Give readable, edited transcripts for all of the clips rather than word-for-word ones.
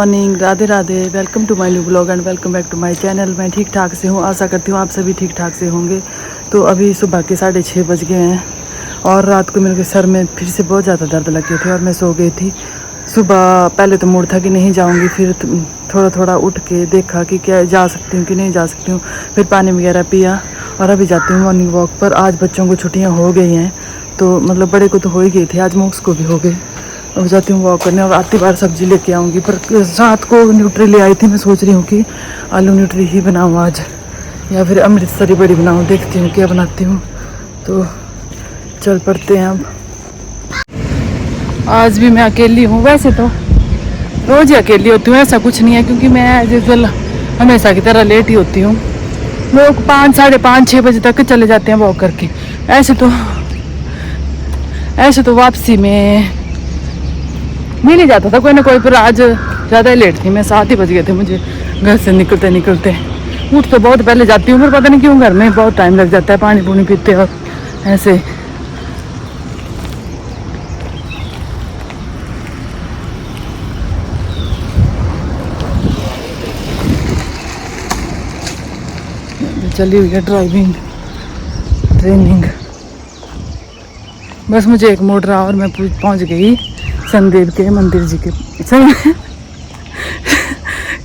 Morning, Radhe Radhe. Welcome to my new blog and welcome back to my channel. मैं ठीक ठाक से हूँ, आशा करती हूँ आप सभी ठीक ठाक से होंगे। तो अभी सुबह के 6:30 बज गए हैं और रात को मेरे सर में फिर से बहुत ज़्यादा दर्द लगे थे और मैं सो गई थी। सुबह पहले तो मूड था कि नहीं जाऊँगी, फिर थोड़ा थोड़ा उठ के देखा कि क्या जा सकती हूँ कि नहीं जा सकती हूँ। फिर पानी वगैरह पिया और अभी जाती हूँ मॉर्निंग वॉक पर। आज बच्चों को छुट्टियाँ हो गई हैं, तो मतलब बड़े को तो हो ही गई थी, आज मोक्स को भी हो गई। अब जाती हूँ वॉक करने और आती बार सब्जी लेके आऊँगी। पर रात को न्यूट्री ले आई थी, मैं सोच रही हूँ कि आलू न्यूट्री ही बनाऊँ आज या फिर अमृतसरी बड़ी बनाऊँ, देखती हूँ क्या बनाती हूँ। तो चल पड़ते हैं अब। आज भी मैं अकेली हूँ, वैसे तो रोज़ ही अकेली होती हूँ, ऐसा कुछ नहीं है क्योंकि मैं एज यूजुअल हमेशा की तरह लेट ही होती हूँ। लोग 5, 5:30, 6 बजे तक चले जाते हैं वॉक करके। ऐसे तो वापसी में मिल ही जाता था कोई ना कोई, पर आज ज़्यादा ही लेट थी मैं। 7 ही बज गए थे मुझे घर से निकलते निकलते। उठ तो बहुत पहले जाती हूँ, पर पता नहीं क्यों घर में बहुत टाइम लग जाता है पानी पूनी पीते और ऐसे। चली हुई है ड्राइविंग ट्रेनिंग। बस मुझे एक मोड़ रहा और मैं पहुँच गई शनिदेव के मंदिर जी के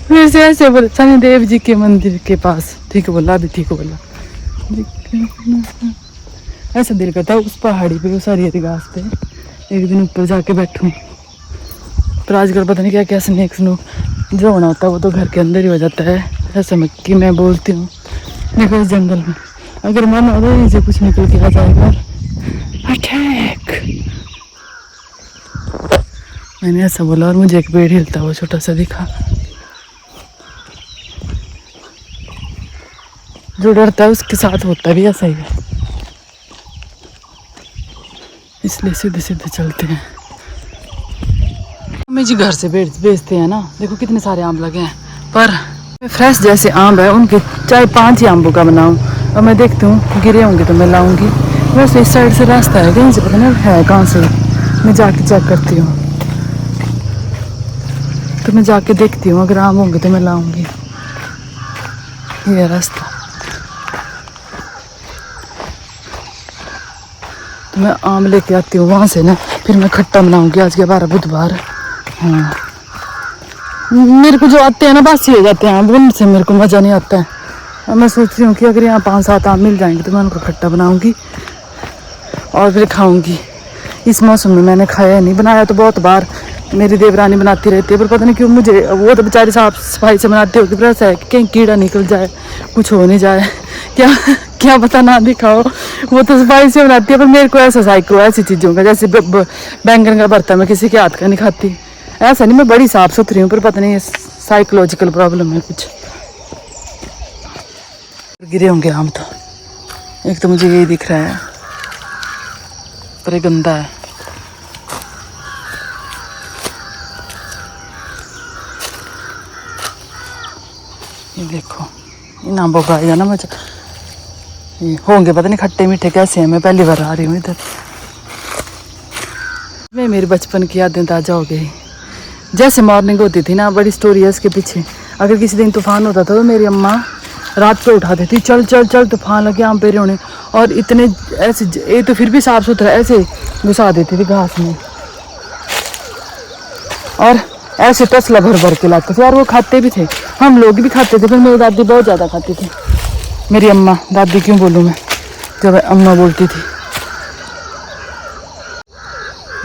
फिर से ऐसे बोले शनिदेव जी के मंदिर के पास। ठीक बोला, अभी ठीक बोला। ऐसा दिल करता है उस पहाड़ी पे, उस हरी हरी घास पे एक दिन ऊपर जाके बैठूं। पर आजकल पता नहीं क्या क्या स्नेक जो होना होता है वो तो घर के अंदर ही हो जाता है। ऐसा कि मैं बोलती हूँ देखो इस जंगल में अगर मन हो तो नीचे कुछ निकल के आ जाएगा। अटैक, मैंने ऐसा बोला और मुझे एक पेड़ हिलता हुआ छोटा सा दिखा। जो डरता है उसके साथ होता भी ऐसा ही है, इसलिए सीधे सीधे चलते हैं। हमें जी घर से बेचते हैं ना, देखो कितने सारे आम लगे हैं, पर फ्रेश जैसे आम है उनके चाहे 5 ही आम्बों का बनाऊं। और मैं देखती हूँ गिरे होंगे तो मैं लाऊंगी। वैसे इस साइड से रास्ता है कहीं से, पता नहीं है कहाँ से, मैं जाके चेक करती हूँ। तो मैं जाके देखती हूँ, अगर आम होंगे तो मैं लाऊंगी। ये रास्ता तो मैं आम लेके आती हूँ वहाँ से ना, फिर मैं खट्टा बनाऊंगी। आज के 12 बुधवार। हाँ, मेरे को जो आते हैं ना बासी हो जाते हैं, उनसे मेरे को मज़ा नहीं आता है। और मैं सोच रही हूँ कि अगर यहाँ 5-7 आम मिल जाएंगे तो मैं उनको खट्टा बनाऊंगी और फिर खाऊंगी। इस मौसम में मैंने खाया नहीं, बनाया तो बहुत बार मेरी देवरानी बनाती रहती है, पर पता नहीं क्यों मुझे, वो तो बेचारी साफ सफाई से बनाती होगी, पर ऐसा है कि कहीं कीड़ा निकल जाए, कुछ हो नहीं जाए, क्या पता ना दिखाओ। वो तो सफाई से बनाती है, पर मेरे को ऐसा साइको ऐसी चीज़ों का, जैसे बैंगन का भरता मैं किसी के हाथ का नहीं खाती। ऐसा नहीं, मैं बड़ी साफ सुथरी हूँ, पर पता नहीं साइकोलॉजिकल प्रॉब्लम है कुछ। गिरे होंगे आम तो, एक तो मुझे यही दिख रहा है, पर ये गंदा है। ये देखो इन आम्बों का है ना, मुझे ये होंगे पता नहीं खट्टे मीठे कैसे हैं। मैं पहली बार आ रही हूँ इधर। मैं मेरे बचपन की यादें ताज़ा हो गई। जैसे मॉर्निंग होती थी ना, बड़ी स्टोरी है इसके पीछे। अगर किसी दिन तूफान होता था तो मेरी अम्मा रात को उठा देती, चल चल चल तूफान लगे आम पेरे होने। और इतने ऐसे, ये तो फिर भी साफ सुथरा, ऐसे घुसा देती थी घास में और ऐसे तसला भर भर के लाते थे। और वो खाते भी थे, हम लोग भी खाते थे, पर मेरी दादी बहुत ज़्यादा खाती थी। मेरी अम्मा, दादी क्यों बोलूँ मैं, जब अम्मा बोलती थी।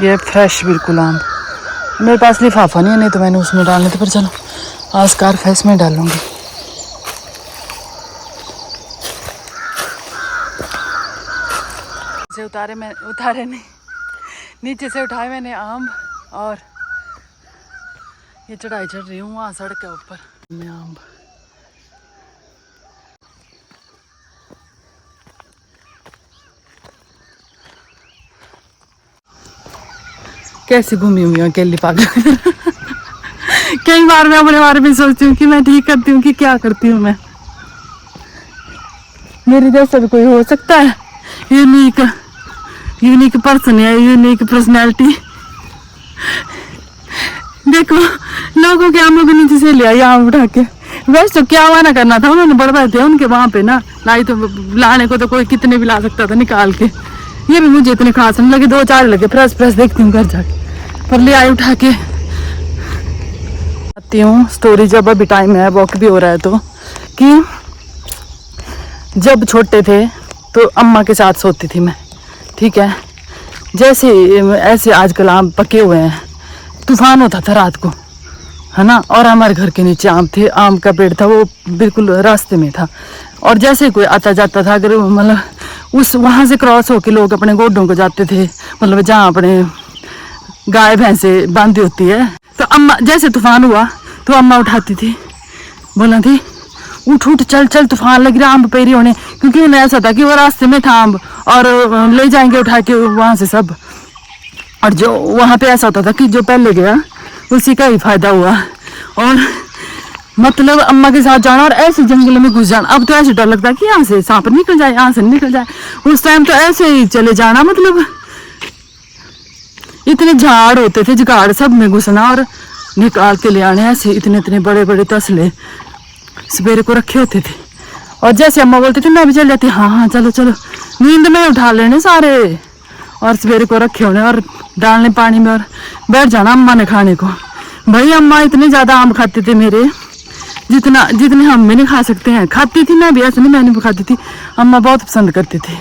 ये फ्रेश बिल्कुल आम। मेरे पास लिफाफा नहीं है, नहीं तो मैंने उसमें डालने थे, पर चलो आज कार फैस में डालूंगी। से उतारे नहीं, नीचे से उठाए मैंने आम और ये चढ़ाई चढ़ रही हूँ वहाँ सड़क के ऊपर में आम। कैसी घूमी हुई हूँ अकेली पागल। कई बार मैं अपने बारे में सोचती हूँ कि मैं ठीक करती हूँ कि क्या करती हूँ मैं। मेरे जैसा भी कोई हो सकता है, यूनिक पर्सन है, यूनिक पर्सनैलिटी। देखो लोगों के आमों के नीचे से ले आई आम उठा के। वैसे तो क्या हुआ ना करना था, उन्होंने बढ़वाए थे उनके वहां पे ना, लाई तो लाने को तो कोई कितने भी ला सकता था निकाल के। ये भी मुझे इतने खास नहीं लगे, 2-4 लगे, फ्रेश फ्रेश देखती हूँ घर जाके, पर ले आई उठा के। आती हूँ स्टोरी, जब अभी टाइम है, वॉक भी हो रहा है, तो कि जब छोटे थे तो अम्मा के साथ सोती थी मैं, ठीक है। जैसे ऐसे आजकल आम पके हुए हैं, तूफान होता था रात को, है ना, और हमारे घर के नीचे आम थे, आम का पेड़ था, वो बिल्कुल रास्ते में था। और जैसे कोई आता जाता था, अगर मतलब उस वहाँ से क्रॉस होके लोग अपने गोडों को जाते थे, मतलब जहाँ अपने गाय भैंसे बांधी होती है, तो अम्मा जैसे तूफान हुआ तो अम्मा उठाती थी, बोला थी उठ उठ चल चल, तूफान लग रहा, आम पेरी होने, क्योंकि उन्हें ऐसा था कि वो रास्ते में था आम, और ले जाएंगे उठा के वहाँ से सब। और जो वहाँ पे ऐसा होता था कि जो पहले गया उसी का ही फायदा हुआ। और मतलब अम्मा के साथ जाना और ऐसे जंगल में घुस जाना। अब तो ऐसे डर लगता है कि यहाँ से सांप निकल जाए, यहाँ से निकल जाए। उस टाइम तो ऐसे ही चले जाना, मतलब इतने झाड़ होते थे, जुगाड़ सब में घुसना और निकाल के ले आने, ऐसे इतने इतने बड़े बड़े तसले सवेरे को रखे होते थे। और जैसे अम्मा बोलती थी मैं भी चल जाती, हाँ हाँ चलो चलो, नींद में उठा लेने सारे, और सवेरे को रखे होने और डालने पानी में और बैठ जाना अम्मा ने खाने को। भाई अम्मा इतने ज़्यादा आम खाते थे मेरे, जितने हम भी नहीं खा सकते हैं। खाती थी मैं भी, ऐसे नहीं मैंने भी खाती थी, अम्मा बहुत पसंद करती थी,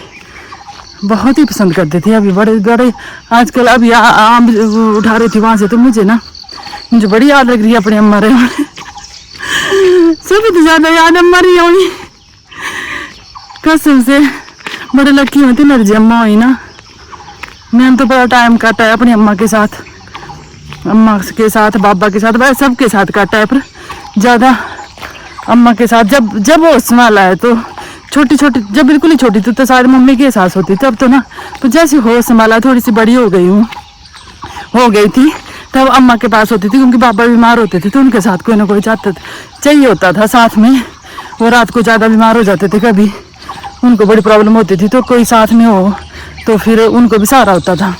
बहुत ही पसंद करती थी। अभी बड़े बड़े आजकल अभी आम उठा रही थी वहाँ से, तो मुझे बड़ी याद लग रही है अपनी अम्मा रहे। सभी तो ज़्यादा याद अम्मा रही होगी कसम से, बड़े लकी होती मेरी अम्मा हुई ना। मैंने तो बड़ा टाइम काटा है अपनी अम्मा के साथ, अम्मा के साथ, बाबा के साथ, भाई सबके साथ काटा है, पर ज़्यादा अम्मा के साथ। जब वो संभाला है तो छोटी छोटी, जब बिल्कुल ही छोटी थी तो सारी मम्मी के साथ होती थी। अब तो ना, तो जैसे होश संभाला, थोड़ी सी बड़ी हो गई थी, तब अम्मा के पास होती थी, क्योंकि पापा बीमार होते थे तो उनके साथ कोई ना कोई चाहिए होता था साथ में। वो रात को ज़्यादा बीमार हो जाते थे, कभी उनको बड़ी प्रॉब्लम होती थी, तो कोई साथ में हो तो फिर उनको भी सहारा होता था।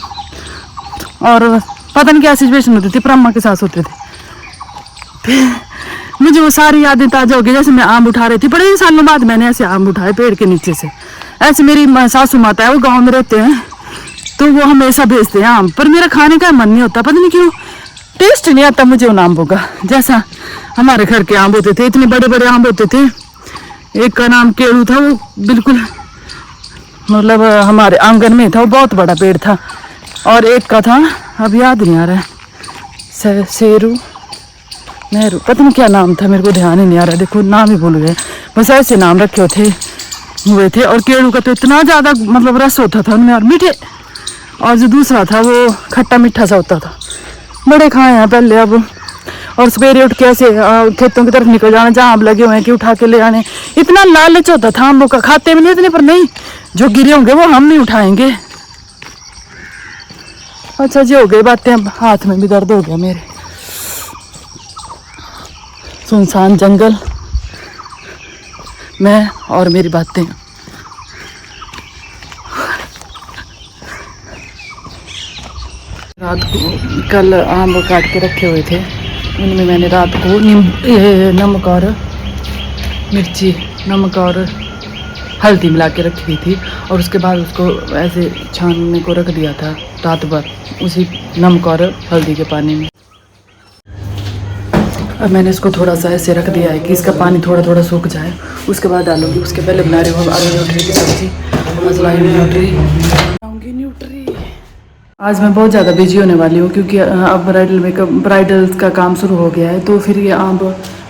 और पता नहीं क्या सिचुएशन होती थी, पर अम्मा के साथ होते थे। फिर मुझे वो सारी यादें ताज़ा हो गई, जैसे मैं आम उठा रही थी, बड़े सालों बाद मैंने ऐसे आम उठाए पेड़ के नीचे से। ऐसे मेरी सासू माता है, वो गाँव में रहते हैं, तो वो हमेशा भेजते हैं आम, पर मेरा खाने का मन नहीं होता, पता नहीं क्यों, टेस्ट नहीं आता मुझे उन आम्बों का, जैसा हमारे घर के आम होते थे। इतने बड़े बड़े आम होते थे, एक का नाम केड़ू था, वो बिल्कुल मतलब हमारे आंगन में था, वो बहुत बड़ा पेड़ था। और एक का था, अब याद नहीं आ रहा है, शेरू नेहरू, पता नहीं क्या नाम था, मेरे को ध्यान ही नहीं आ रहा है, देखो नाम ही भूल गए, बस ऐसे नाम रखे हुए थे। और केड़ू का तो इतना ज़्यादा मतलब रस होता था उनमें, और मीठे, और जो दूसरा था वो खट्टा मीठा सा होता था। बड़े खाए हैं पहले अब। और सवेरे उठ के ऐसे खेतों की तरफ निकल जाना, जहाँ आम लगे हुए हैं कि उठा के ले आने। इतना लालच होता था आमों का, खाते भी नहीं इतने, पर नहीं, जो गिरे होंगे वो हम नहीं उठाएंगे। अच्छा जी, हो गई बातें, अब हाथ में भी दर्द हो गया मेरे। सुनसान जंगल, मैं और मेरी बातें। रात को कल आम काट के रखे हुए थे, उनमें मैंने रात को नमक और मिर्ची, नमक और हल्दी मिला के रखी हुई थी, और उसके बाद उसको ऐसे छानने को रख दिया था रात भर, उसी नमक और हल्दी के पानी में। अब मैंने इसको थोड़ा सा ऐसे रख दिया है कि इसका पानी थोड़ा थोड़ा सूख जाए, उसके बाद डालूंगी। उसके पहले बना रही हूँ आलू न्यूट्री की सब्जी, मसाला न्यूट्री। आज मैं बहुत ज़्यादा बिजी होने वाली हूँ, क्योंकि अब ब्राइडल्स का काम शुरू हो गया है, तो फिर ये आम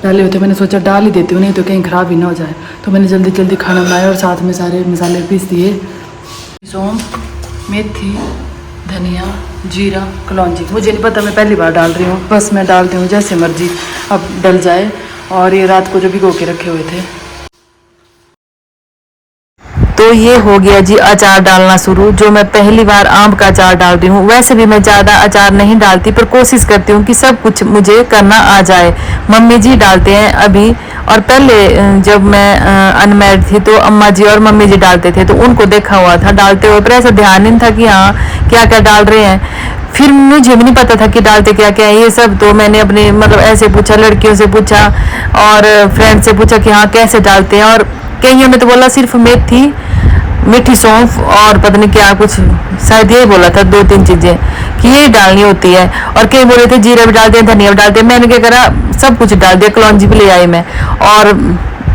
डाले हुए थे, मैंने सोचा डाल ही देती हूँ, नहीं तो कहीं ख़राब ही ना हो जाए। तो मैंने जल्दी जल्दी खाना बनाया और साथ में सारे मसाले पीस दिए, सौंफ, मेथी, धनिया, जीरा, कलौंजी। मुझे नहीं पता, मैं पहली बार डाल रही हूँ, बस मैं डालती हूँ जैसे मर्जी अब डल जाए। और ये रात को जो भिगो के रखे हुए थे। तो ये हो गया जी अचार डालना शुरू, जो मैं पहली बार आम का अचार डाल रही हूँ। वैसे भी मैं ज़्यादा अचार नहीं डालती, पर कोशिश करती हूँ कि सब कुछ मुझे करना आ जाए। मम्मी जी डालते हैं अभी, और पहले जब मैं अनमैरिड थी तो अम्मा जी और मम्मी जी डालते थे, तो उनको देखा हुआ था डालते हुए, पर ऐसा ध्यान नहीं था कि हाँ क्या क्या डाल रहे हैं। फिर मुझे भी नहीं पता था कि डालते क्या क्या है ये सब, तो मैंने अपने मतलब ऐसे पूछा, लड़कियों से पूछा और फ्रेंड से पूछा कि हाँ कैसे डालते हैं, और कईयों ने तो बोला सिर्फ मेथी, मीठी सौंफ और पता नहीं क्या कुछ, शायद यही बोला था 2-3 चीजें कि ये डालनी होती है, और कई बोले थे जीरा भी डालते हैं, धनिया भी डालते हैं। मैंने क्या करा, सब कुछ डाल दिया, कलौंजी भी ले आई मैं, और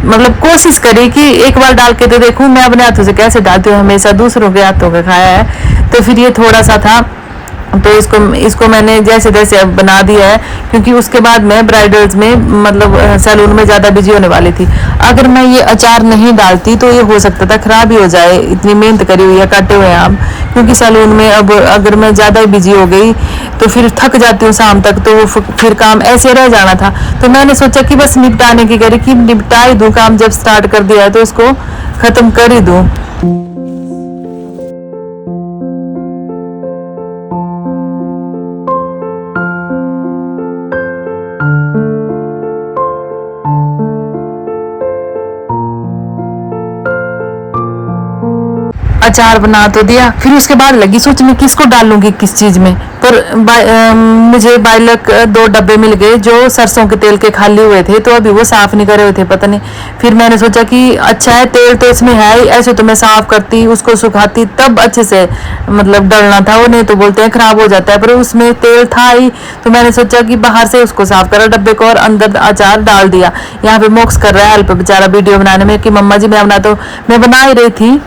मतलब कोशिश करी कि एक बार डाल के तो देखूं मैं अपने हाथों से कैसे डालती हूँ, हमेशा दूसरों के हाथों का खाया है, तो फिर ये थोड़ा सा था, तो इसको मैंने जैसे तैसे अब बना दिया है, क्योंकि उसके बाद मैं ब्राइडल्स में मतलब सैलून में ज़्यादा बिजी होने वाली थी। अगर मैं ये अचार नहीं डालती तो ये हो सकता था ख़राब ही हो जाए, इतनी मेहनत करी हुई है, काटे हुए हैं आप, क्योंकि सैलून में अब अगर मैं ज़्यादा ही बिजी हो गई तो फिर थक जाती हूँ शाम तक, तो वो फिर काम ऐसे रह जाना था। तो मैंने सोचा कि बस निपटाने की करी कि निपटा ही दूँ, काम जब स्टार्ट कर दिया है तो उसको ख़त्म कर ही दूँ। अचार बना तो दिया, फिर उसके बाद लगी सोचने किसको डालूंगी किस चीज में, पर मुझे बाइलक 2 डब्बे मिल गए जो सरसों के तेल के खाली हुए थे, तो अभी वो साफ नहीं करे हुए थे पता नहीं। फिर मैंने सोचा कि अच्छा है तेल तो इसमें है ही, ऐसे तो मैं साफ करती उसको सुखाती तब अच्छे से मतलब डलना था वो, नहीं तो बोलते हैं खराब हो जाता है, पर उसमें तेल था ही, तो मैंने सोचा कि बाहर से उसको साफ करा डब्बे को और अंदर अचार डाल दिया। यहाँ पे मोक्स कर रहा है हेल्प बेचारा वीडियो बनाने में कि मम्मा जी मैं बना ही रही थी,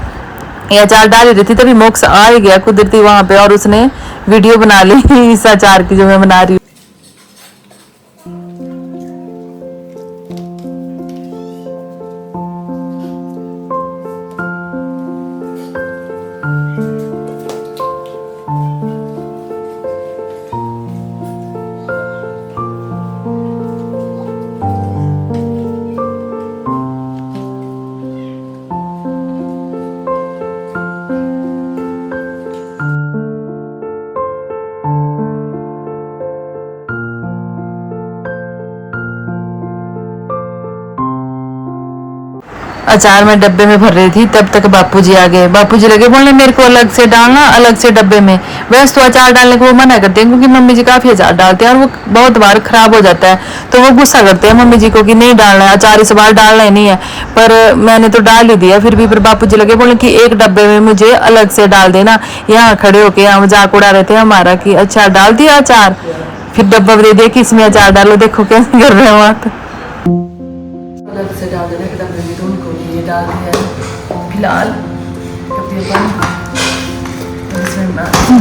ये अचार डाल रही थी, तभी मोक्स आ ही गया कुदरती वहां पे, और उसने वीडियो बना ली इस अचार की जो मैं बना रही हूँ। अचार मैं डब्बे में भर रही थी, तब तक बापूजी आ गए। बापूजी लगे बोलने मेरे को अलग से डालना, अलग से डब्बे में। वैसे तो अचार डालने को वो मना करते हैं क्योंकि मम्मी जी काफी अचार डालते हैं और वो बहुत बार खराब हो जाता है, तो वो गुस्सा करते हैं मम्मी जी को कि नहीं डालना है अचार, इस बार डालना ही नहीं है। पर मैंने तो डाल ही दिया फिर भी। फिर बापूजी लगे बोले कि एक डब्बे में मुझे अलग से डाल देना। यहाँ खड़े होके यहाँ मजाक उड़ा रहे थे हमारा कि अच्छा डाल दिया अचार, फिर डब्बा दे दिया कि इसमें अचार डालो, देखो कैसे कर रहे हो आप। अलग से डाल देना कि डब्बे में, तो उनको ये डाल दिया फिलहाल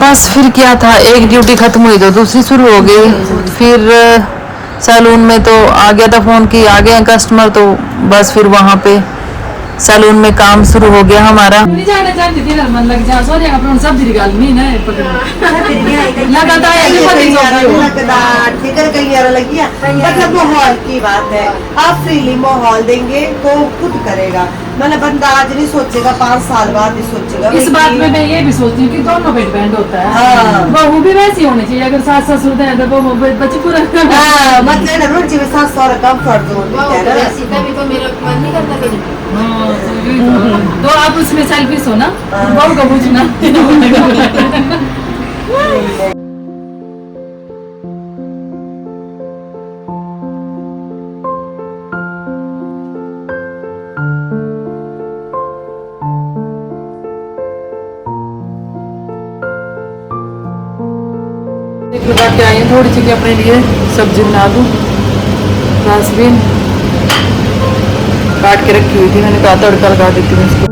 बस। फिर क्या था, एक ड्यूटी खत्म हुई तो दूसरी शुरू हो गई। फिर सैलून में तो आ गया था फोन कि आ गए कस्टमर, तो बस फिर वहाँ पे सैलून में काम शुरू हो गया हमारा। मतलब माहौल की बात है, आप फ्रीली माहौल देंगे तो खुद करेगा, मतलब बंदा आज नहीं सोचेगा 5 साल बाद नहीं सोचेगा। इस बात में मैं ये भी सोचती हूँ कि दोनों पे डिपेंड होता है। हाँ। बहू भी वैसी होनी चाहिए, अगर सास ससुर है तो वो बच्चे पूरा मतलब ना रोज में सास सौरा कम्फर्ट जोन तभी तो मेरा मन नहीं करता कभी। तो आप उसमें सेल्फिश हो ना, बहू का पूछना। लगा के आई हैं थोड़ी सी कि अपने लिए सब्जी बना दूँ। फ्रांसबीन काट के रखी हुई थी, मैंने कहा तड़का लगा देती हूँ इसको।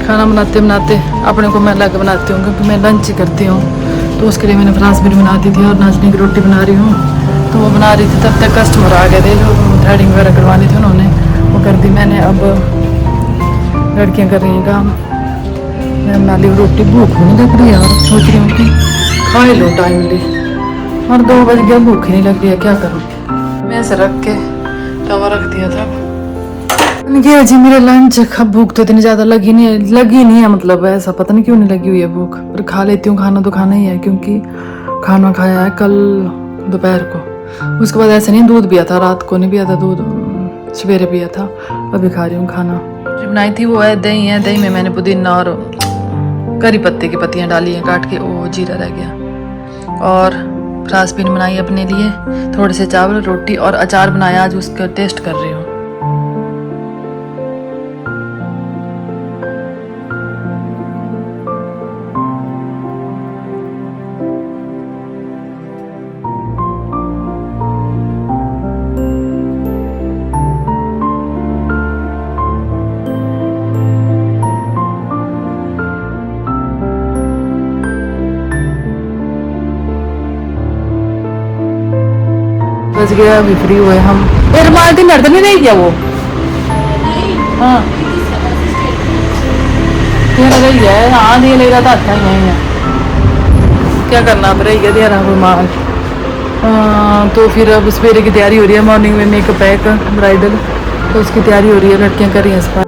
खाना बनाते बनाते अपने को मैं अलग बनाती हूँ क्योंकि मैं लंच करती हूँ, तो उसके लिए मैंने फ्रांसबीन बना दी थी और नाचने की रोटी बना रही हूँ। तो वो बना रही थी तब तक कस्टमर आ गए थे जो थ्रेडिंग वगैरह करवानी थी, उन्होंने वो कर दी मैंने। अब लड़कियाँ कर रही हैं काम, मैं बना ली रोटी। भूख नहीं लग रही यार, सोच रही हूँ कि खा ही लो टाइमली, और 2 बज गया, भूख नहीं लग रही है, क्या करूँ। मैं ऐसे रख के तवा रख दिया था। ये जी मेरा लंच, भूख तो इतनी ज़्यादा लगी नहीं है, मतलब ऐसा पता नहीं क्यों नहीं लगी हुई है भूख, पर खा लेती हूँ। खाना तो खाना ही है क्योंकि खाना खाया है कल दोपहर को, उसके बाद ऐसे नहीं दूध पिया था, रात को नहीं पिया था दूध, सवेरे पिया था, अभी खा रही हूँ खाना। जो बनाई थी वो है दही है, दही में मैंने पुदीना और करी पत्ते की पत्तियाँ डाली हैं काट के, वो जीरा रह गया। और फ्रांसबीन बनाई अपने लिए, थोड़े से चावल, रोटी और अचार बनाया, आज उसका टेस्ट कर रही हूँ। बच गया, अभी फ्री हुए हम। फिर मालती नर्द नहीं रही क्या वो? हाँ तेरा रही है, हाँ दिए ले रहा था, अच्छा ही है, क्या करना अब, रही है तेरा वो माल। तो फिर अब सवेरे की तैयारी हो रही है, मॉर्निंग में मेकअप पैक ब्राइडल, तो उसकी तैयारी हो रही है, लड़कियां कर रही हैं इस बार।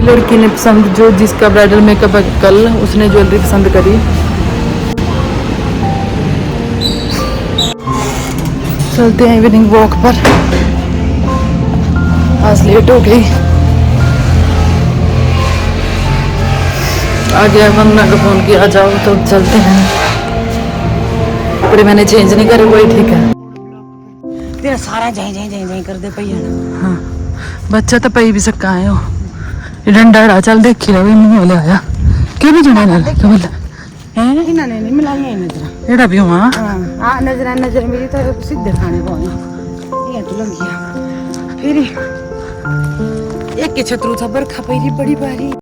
लड़की ने पसंद, जो जिसका ब्राइडल मेकअप है कल, उसने ज्वेलरी पसंद करी। चलते हैं इवनिंग वॉक पर, आज लेट हो गई। आ गया वंदना का फोन किया, आ जाओ तो चलते हैं। कपड़े मैंने चेंज नहीं करे, वही ठीक है। तेरा सारा जाई कर दे भैया। हाँ बच्चा तो पई भी सक्का है, ये डंडा चल देखी रहा मुंह ले आया के भी जने ना बोल हैं, इन्होंने नहीं मिलाई है नजर। एड़ा भी हुआ हाँ नजर मेरी तो सीधे खाने पानी ये तो लग गया। फिर एक के छतरू था, बरखा पई रही बड़ी भारी।